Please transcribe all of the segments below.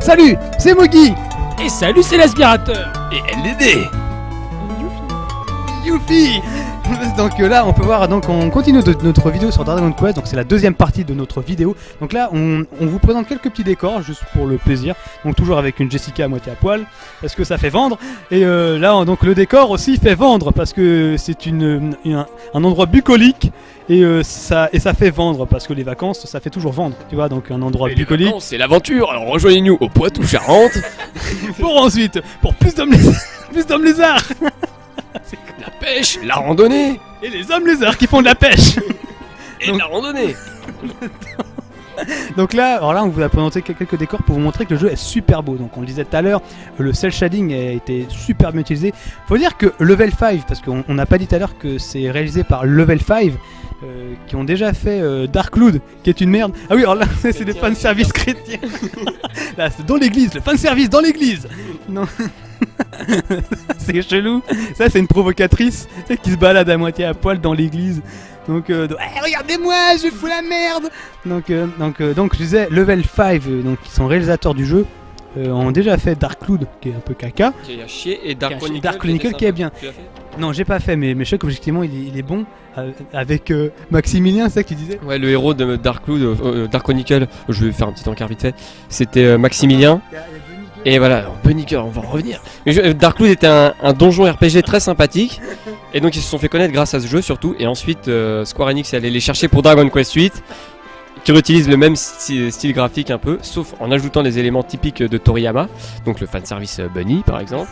Salut, c'est Mogi. Et salut, c'est l'aspirateur. Et LDD. Youpi. Donc là on peut voir, donc on continue notre vidéo sur Dragon Quest, donc c'est la deuxième partie de notre vidéo. Donc là on vous présente quelques petits décors juste pour le plaisir, donc toujours avec une Jessica à moitié à poil parce que ça fait vendre. Et là donc le décor aussi fait vendre parce que c'est un endroit bucolique et ça fait vendre parce que les vacances ça fait toujours vendre, tu vois, donc un endroit bucolique. C'est l'aventure, alors rejoignez-nous au Poitou-Charentes. pour plus d'hommes lézards. La pêche, la randonnée. Et les hommes lézards qui font de la pêche. Et la randonnée. Donc là, alors là, on vous a présenté quelques décors pour vous montrer que le jeu est super beau. Donc on le disait tout à l'heure, le cel shading a été super bien utilisé. Faut dire que Level 5, parce qu'on n'a pas dit tout à l'heure que c'est réalisé par Level 5, qui ont déjà fait Darklood, qui est une merde. Ah oui, alors là, c'est des fanservice chrétiens. Là, c'est dans l'église, le fanservice dans l'église. Non. C'est chelou. Ça, c'est une provocatrice qui se balade à moitié à poil dans l'église. Donc, hey, regardez-moi, je fous la merde. Donc, je disais, Level 5, donc qui sont réalisateurs du jeu, ont déjà fait Darklood, qui est un peu caca. Qui est à chier, et Dark Chronicle qui est bien. Tu l'as fait ? Non, j'ai pas fait, mais je sais qu'objectivement il est bon. Avec Maximilien, c'est ça que tu disais ? Ouais, le héros de Darklood, Dark Chronicle, je vais faire un petit encart vite fait. C'était Maximilien. Et voilà, alors, Bunny Girl, on va en revenir. Mais Darklood était un donjon RPG très sympathique. Et donc ils se sont fait connaître grâce à ce jeu surtout. Et ensuite Square Enix est allé les chercher pour Dragon Quest 8, qui réutilise le même style graphique un peu, sauf en ajoutant les éléments typiques de Toriyama. Donc le fanservice Bunny par exemple.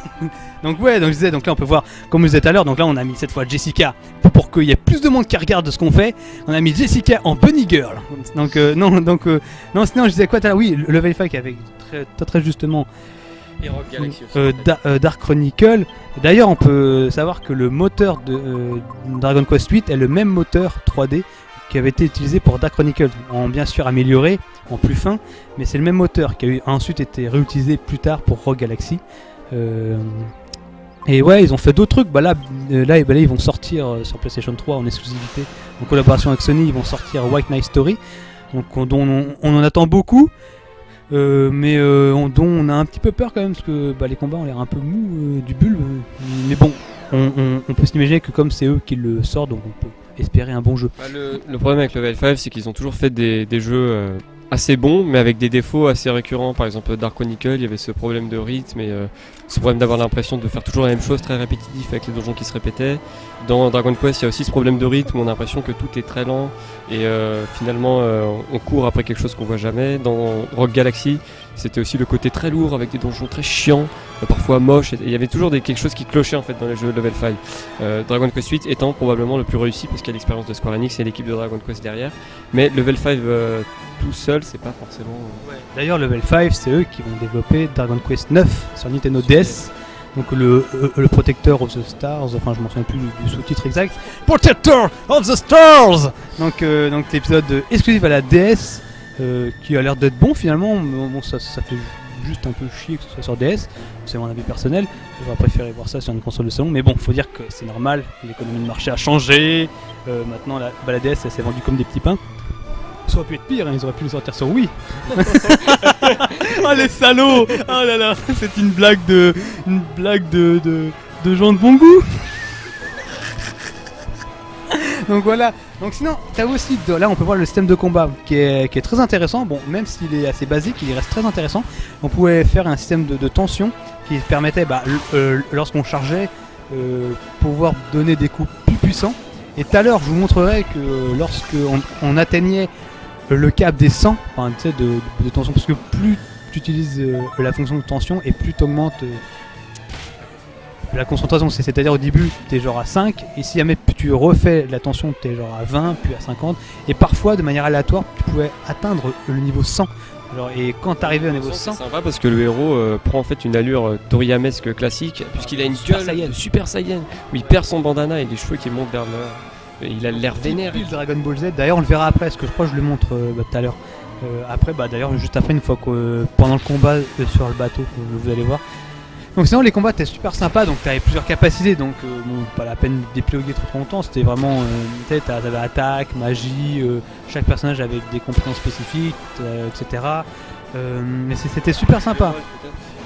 Donc ouais, donc je disais, donc là on peut voir, comme je disais tout à l'heure, donc là on a mis cette fois Jessica pour qu'il y ait plus de monde qui regarde ce qu'on fait. On a mis Jessica en Bunny Girl. Donc non, sinon je disais quoi tout à l'heure ? Oui, le Level 5 avec très justement Et Rogue Galaxy aussi, Dark Chronicle. D'ailleurs, on peut savoir que le moteur de Dragon Quest 8 est le même moteur 3D qui avait été utilisé pour Dark Chronicle, en bien sûr amélioré, en plus fin, mais c'est le même moteur qui a ensuite été réutilisé plus tard pour Rogue Galaxy. Et ouais, ils ont fait d'autres trucs. Là, ils vont sortir sur PlayStation 3 en exclusivité, en collaboration avec Sony. Ils vont sortir White Knight Story, donc dont on en attend beaucoup. Mais dont on a un petit peu peur quand même parce que les combats ont l'air un peu mous du bulbe. Mais bon, on peut s'imaginer que comme c'est eux qui le sortent, donc on peut espérer un bon jeu. Le problème avec Level 5, c'est qu'ils ont toujours fait des jeux assez bons, mais avec des défauts assez récurrents. Par exemple, Dark Chronicle, il y avait ce problème de rythme et ce problème d'avoir l'impression de faire toujours la même chose, très répétitif avec les donjons qui se répétaient. Dans Dragon Quest, il y a aussi ce problème de rythme où on a l'impression que tout est très lent et finalement on court après quelque chose qu'on voit jamais. Dans Rogue Galaxy, c'était aussi le côté très lourd avec des donjons très chiants, parfois moches, et il y avait toujours quelque chose qui clochait en fait dans les jeux Level 5. Dragon Quest 8 étant probablement le plus réussi parce qu'il y a l'expérience de Square Enix et l'équipe de Dragon Quest derrière, mais Level 5 tout seul, c'est pas forcément... D'ailleurs, Level 5, c'est eux qui vont développer Dragon Quest 9 sur Nintendo DS. Donc le Protector of the Stars, enfin je m'en souviens plus du sous-titre exact. Protector of the Stars. Donc l'épisode exclusif à la DS qui a l'air d'être bon finalement. Bon, ça fait juste un peu chier que ce soit sur DS. C'est mon avis personnel. J'aurais préféré voir ça sur une console de salon. Mais bon, faut dire que c'est normal. L'économie de marché a changé. Maintenant la DS elle s'est vendue comme des petits pains. Ça aurait pu être pire, hein, ils auraient pu le sortir sur Wii. Oh les salauds. Oh là là, c'est une blague de gens de bon goût. Donc voilà. Donc sinon, t'as aussi là on peut voir le système de combat qui est très intéressant. Bon, même s'il est assez basique, il reste très intéressant. On pouvait faire un système de tension qui permettait, lorsqu'on chargeait, pouvoir donner des coups plus puissants. Et tout à l'heure, je vous montrerai que lorsqu'on atteignait le cap des 100, enfin, tu sais, de tension, parce que plus tu utilises la fonction de tension et plus tu augmentes la concentration, c'est-à-dire au début t'es genre à 5 et si jamais tu refais la tension t'es genre à 20 puis à 50 et parfois de manière aléatoire tu pouvais atteindre le niveau 100. Genre, et quand t'arrivais au niveau 100, c'est sympa parce que le héros prend en fait une allure toriyamesque classique puisqu'il a une gueule Super Saiyan où il perd son bandana et les cheveux qui montent vers le... Il a l'air vénère. Le Dragon Ball Z, d'ailleurs on le verra après, parce que je crois que je le montre tout à l'heure. Après, d'ailleurs juste après, une fois que pendant le combat sur le bateau, vous allez voir. Donc sinon les combats étaient super sympas, donc t'avais plusieurs capacités, donc bon, pas la peine d'épiloguer trop longtemps, c'était vraiment, t'avais attaque, magie, chaque personnage avait des compétences spécifiques, etc. Mais c'était super sympa.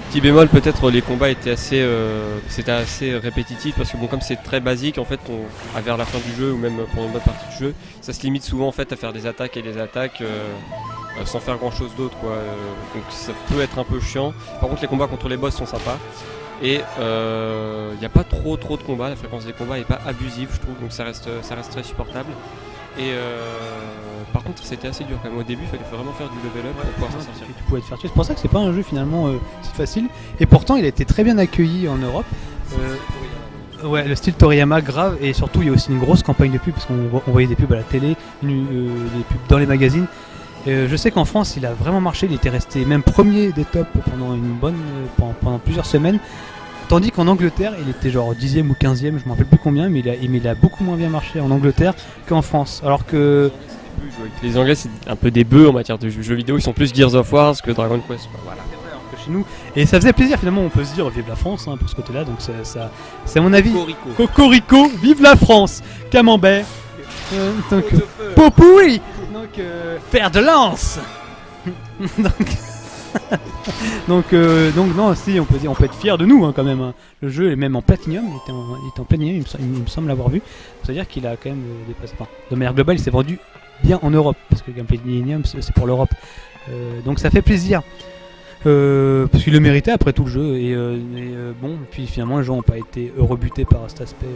Petit bémol, peut-être les combats étaient c'était assez répétitif parce que bon, comme c'est très basique en fait, vers la fin du jeu ou même pendant une bonne partie du jeu, ça se limite souvent en fait à faire des attaques et des attaques sans faire grand chose d'autre quoi. Donc ça peut être un peu chiant. Par contre les combats contre les boss sont sympas et il n'y a pas trop de combats, la fréquence des combats est pas abusive je trouve, donc ça reste très supportable. Et par contre c'était assez dur quand même, au début il fallait vraiment faire du level up pour pouvoir s'en sortir. Tu pouvais te faire tuer. C'est pour ça que c'est pas un jeu finalement si facile, et pourtant il a été très bien accueilli en Europe. Ouais, le style Toriyama grave, et surtout il y a aussi une grosse campagne de pub parce qu'on voyait des pubs à la télé, des pubs dans les magazines. Je sais qu'en France il a vraiment marché, il était resté même premier des tops pendant plusieurs semaines. Tandis qu'en Angleterre, il était genre 10e ou 15e, je me rappelle plus combien, mais il a beaucoup moins bien marché en Angleterre qu'en France. Alors que les Anglais c'est un peu des bœufs en matière de jeux vidéo, ils sont plus Gears of War que Dragon Quest. Voilà. Chez nous, et ça faisait plaisir finalement, on peut se dire vive la France pour ce côté-là, donc c'est à mon avis. Cocorico, vive la France, Camembert, donc Popouille, donc fer de lance. donc non, si on peut être fier de nous quand même. Le jeu est même en platinum, il était en platinum, il me semble l'avoir vu. C'est-à-dire qu'il a quand même dépassé. Enfin, de manière globale, il s'est vendu bien en Europe parce que Gameplay Platinum c'est pour l'Europe. Donc ça fait plaisir. Parce qu'il le méritait après tout le jeu. Et bon, puis finalement les gens n'ont pas été rebutés par cet aspect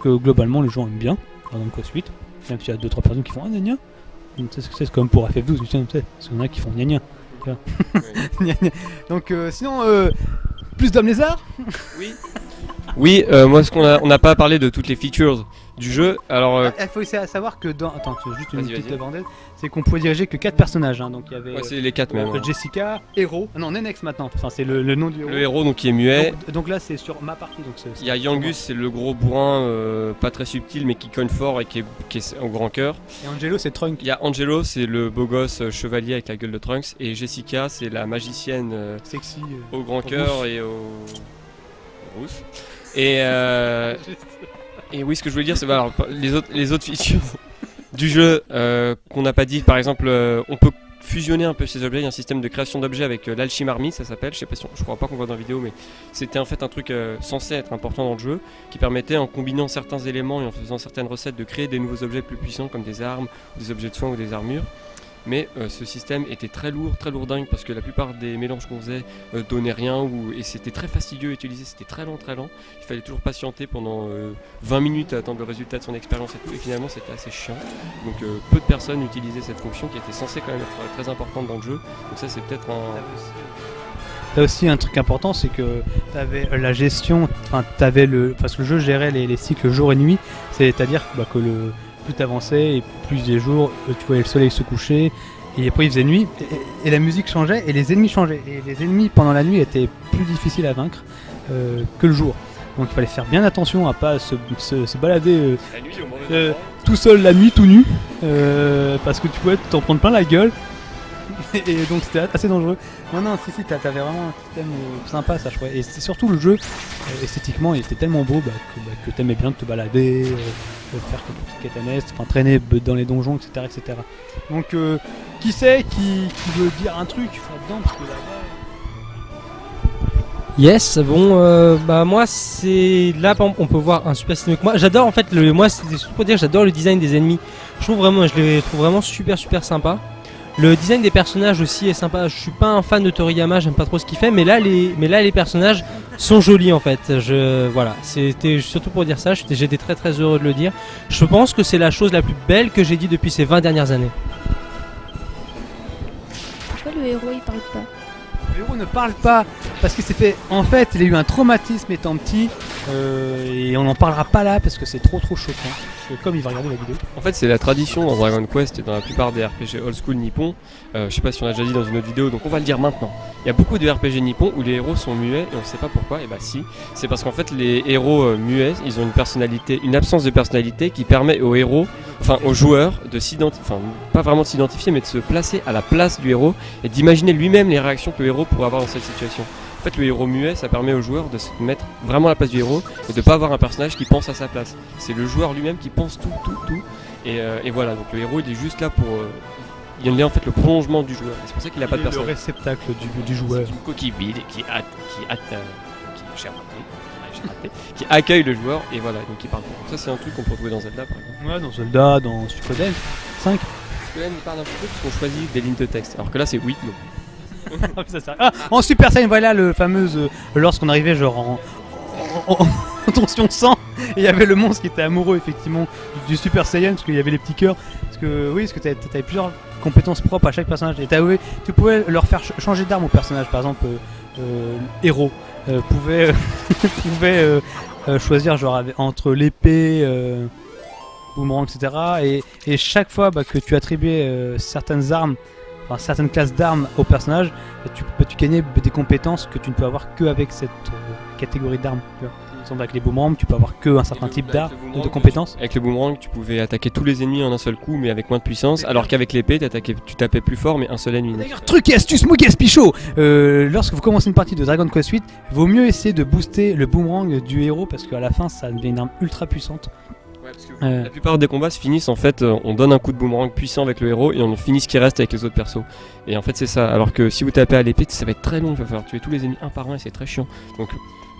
que globalement les gens aiment bien. Par exemple Quest 8, même s'il y a 2-3 personnes qui font gna gna. C'est comme pour FF12, parce qu'il y en a qui font gna gna. Donc sinon plus d'hommes lézards. Oui, moi on n'a pas parlé de toutes les features du jeu. Alors il faut essayer à savoir que attends, juste une petite bordel, c'est qu'on pouvait diriger que 4 personnages donc il y avait c'est les 4 même. Jessica, héros. Non, Nenex maintenant. Enfin c'est le nom du héros. Le héros donc qui est muet. Donc là c'est sur ma partie donc il y a Yangus, c'est le gros bourrin pas très subtil mais qui cogne fort et qui est au grand cœur. Et Angelo c'est Trunks. Il y a Angelo, c'est le beau gosse chevalier avec la gueule de Trunks, et Jessica c'est la magicienne sexy au grand cœur et au rousse. Et oui, ce que je voulais dire, c'est alors, les autres features du jeu qu'on n'a pas dit, par exemple, on peut fusionner un peu ces objets. Il y a un système de création d'objets avec l'Alchimarmy, ça s'appelle. Je crois pas qu'on voit dans la vidéo, mais c'était en fait un truc censé être important dans le jeu, qui permettait, en combinant certains éléments et en faisant certaines recettes, de créer des nouveaux objets plus puissants comme des armes, des objets de soins ou des armures. Mais ce système était très lourdingue parce que la plupart des mélanges qu'on faisait donnaient rien et c'était très fastidieux à utiliser, c'était très lent. Il fallait toujours patienter pendant 20 minutes à attendre le résultat de son expérience et tout, et finalement c'était assez chiant. Donc peu de personnes utilisaient cette fonction qui était censée quand même être très importante dans le jeu. Donc ça c'est peut-être T'as aussi un truc important, c'est que t'avais la gestion, parce que le jeu gérait les cycles jour et nuit, c'est-à-dire que plus t'avançais et plus des jours, tu voyais le soleil se coucher, et après il faisait nuit, et la musique changeait, et les ennemis changeaient. Et les ennemis pendant la nuit étaient plus difficiles à vaincre que le jour. Donc il fallait faire bien attention à pas se balader tout seul la nuit, tout nu, parce que tu pouvais t'en prendre plein la gueule. Et donc c'était assez dangereux. Non, si, t'avais vraiment un système sympa, ça je crois. Et c'est surtout le jeu, esthétiquement, il était tellement beau que t'aimais bien te balader, faire quelques petites quêtes annexes, traîner dans les donjons, etc. Donc, qui c'est qui veut dire un truc là-dedans, parce que là-bas... Yes, bon, moi c'est là on peut voir un super système. Moi j'adore en fait moi c'était surtout pour dire j'adore le design des ennemis. Je les trouve vraiment super sympa. Le design des personnages aussi est sympa. Je suis pas un fan de Toriyama, j'aime pas trop ce qu'il fait, mais là les personnages sont jolis en fait. Voilà, c'était surtout pour dire ça. J'étais très heureux de le dire. Je pense que c'est la chose la plus belle que j'ai dit depuis ces 20 dernières années. Pourquoi le héros il parle pas? Le héros ne parle pas parce que en fait, il a eu un traumatisme étant petit et on n'en parlera pas là parce que c'est trop choquant. Comme il va regarder la vidéo. En fait, c'est la tradition dans Dragon Quest et dans la plupart des RPG old school nippons. Je sais pas si on a déjà dit dans une autre vidéo, donc on va le dire maintenant. Il y a beaucoup de RPG nippons où les héros sont muets et on sait pas pourquoi. Et bah si, c'est parce qu'en fait les héros muets, ils ont une absence de personnalité qui permet aux héros, aux joueurs de pas vraiment de s'identifier, mais de se placer à la place du héros et d'imaginer lui-même les réactions que le héros pourrait avoir dans cette situation. En fait, le héros muet, ça permet aux joueurs de se mettre vraiment à la place du héros et de pas avoir un personnage qui pense à sa place. C'est le joueur lui-même qui pense tout. Et voilà, donc le héros il est juste là pour. Il est en fait le prolongement du joueur. C'est pour ça qu'il n'a pas de Le personnage. réceptacle du joueur. C'est une coquille vide qui accueille le joueur et voilà, donc il parle. Donc ça, c'est un truc qu'on peut trouver dans Zelda par exemple. Ouais, dans Zelda, dans Suikoden 5. Là, il parle un peu parce qu'on choisit des lignes de texte. Alors que là, c'est oui, non. En Super Saiyan, voilà le fameux lorsqu'on arrivait genre en tension 100 et il y avait le monstre qui était amoureux effectivement du Super Saiyan parce qu'il y avait les petits cœurs parce que t'avais plusieurs compétences propres à chaque personnage et tu pouvais leur faire changer d'arme au personnage. Par exemple héros pouvait choisir genre entre l'épée boomerang etc et chaque fois que tu attribuais certaines armes, enfin certaines classes d'armes au personnage, tu gagnais des compétences que tu ne peux avoir que avec cette catégorie d'armes. Par exemple avec les boomerangs tu peux avoir que un certain type d'armes de compétences. Avec le boomerang tu pouvais attaquer tous les ennemis en un seul coup mais avec moins de puissance, alors qu'avec l'épée tu tapais plus fort mais un seul ennemi. D'ailleurs, truc et astuce Mogas Pichot, lorsque vous commencez une partie de Dragon Quest 8, vaut mieux essayer de booster le boomerang du héros parce qu'à la fin ça devient une arme ultra puissante. Ouais, parce que la plupart des combats se finissent en fait, on donne un coup de boomerang puissant avec le héros et on finit ce qui reste avec les autres persos. Et en fait c'est ça, alors que si vous tapez à l'épée ça va être très long, il va falloir tuer tous les ennemis un par un et c'est très chiant. Donc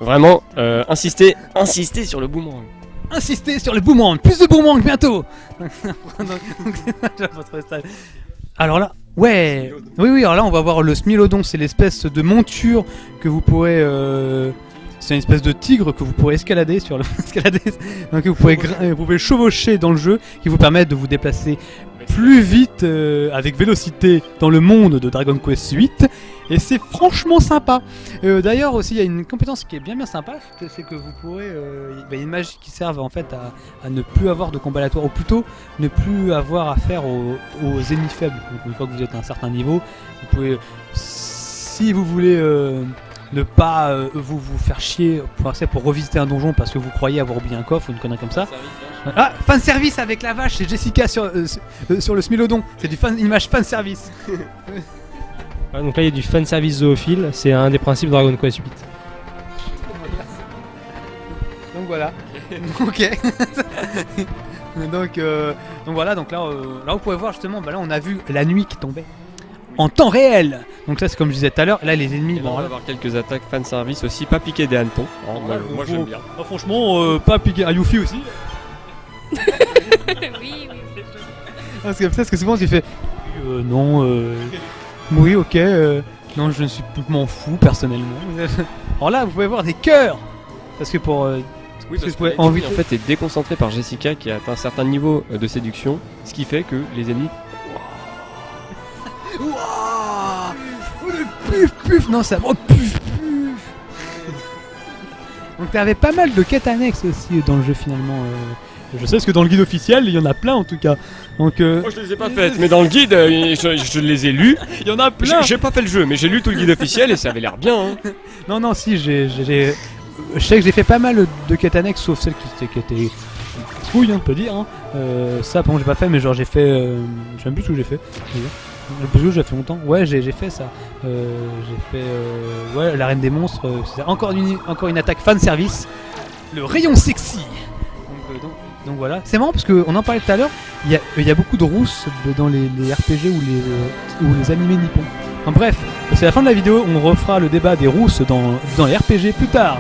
vraiment, insistez sur le boomerang. Insistez sur le boomerang, plus de boomerang bientôt. Alors là, ouais, oui, alors là on va voir le Smilodon, c'est l'espèce de monture que vous pourrez... C'est une espèce de tigre que vous pourrez escalader sur le donc vous pouvez chevaucher dans le jeu, qui vous permet de vous déplacer plus vite avec vélocité dans le monde de Dragon Quest 8 et c'est franchement sympa. D'ailleurs aussi il y a une compétence qui est bien sympa, c'est que vous pourrez il y a une magie qui sert en fait à ne plus avoir de combat aléatoire ou plutôt ne plus avoir affaire aux ennemis faibles. Donc une fois que vous êtes à un certain niveau, vous pouvez, si vous voulez ne pas vous faire chier pour revisiter un donjon parce que vous croyez avoir oublié un coffre ou une connerie comme ça. Ah, fan service avec la vache, c'est Jessica sur le Smilodon, c'est image fan service. Donc là il y a du fan service zoophile, c'est un des principes de Dragon Quest 8. Donc voilà. Ok. donc voilà, donc là vous pouvez voir justement, là on a vu la nuit qui tombait en temps réel. Donc ça c'est comme je disais tout à l'heure, là les ennemis on va avoir quelques attaques fan service aussi, pas piquer des hannetons. Moi j'aime bien. Franchement pas piquer un Yuffie aussi. Oui. Parce que souvent il fait non oui ok non je ne suis m'en fous personnellement. Alors là vous pouvez voir des cœurs parce que pour oui, parce que en fait est déconcentré par Jessica qui a atteint un certain niveau de séduction, ce qui fait que les ennemis Wouah, le puf non ça puf. Donc t'avais pas mal de quêtes annexes aussi dans le jeu finalement. Je sais parce que dans le guide officiel il y en a plein en tout cas. Donc moi je les ai pas faites, mais dans le guide je les ai lus. Il y en a plein. J'ai pas fait le jeu, mais j'ai lu tout le guide officiel et ça avait l'air bien. Hein. Non si je sais que j'ai fait pas mal de quêtes annexes sauf celle qui était couille on peut dire. Hein. Ça par contre j'ai pas fait mais genre j'ai fait je sais même plus ce que j'ai fait. Le jeu j'ai fait longtemps. Ouais j'ai fait ça. J'ai fait ouais la reine des monstres. C'est encore une attaque fan service. Le rayon sexy. Donc voilà. C'est marrant parce qu'on en parlait tout à l'heure. Il y a beaucoup de rousses dans les RPG ou les animés nippons. Enfin, bref, c'est la fin de la vidéo. On refera le débat des rousses dans les RPG plus tard.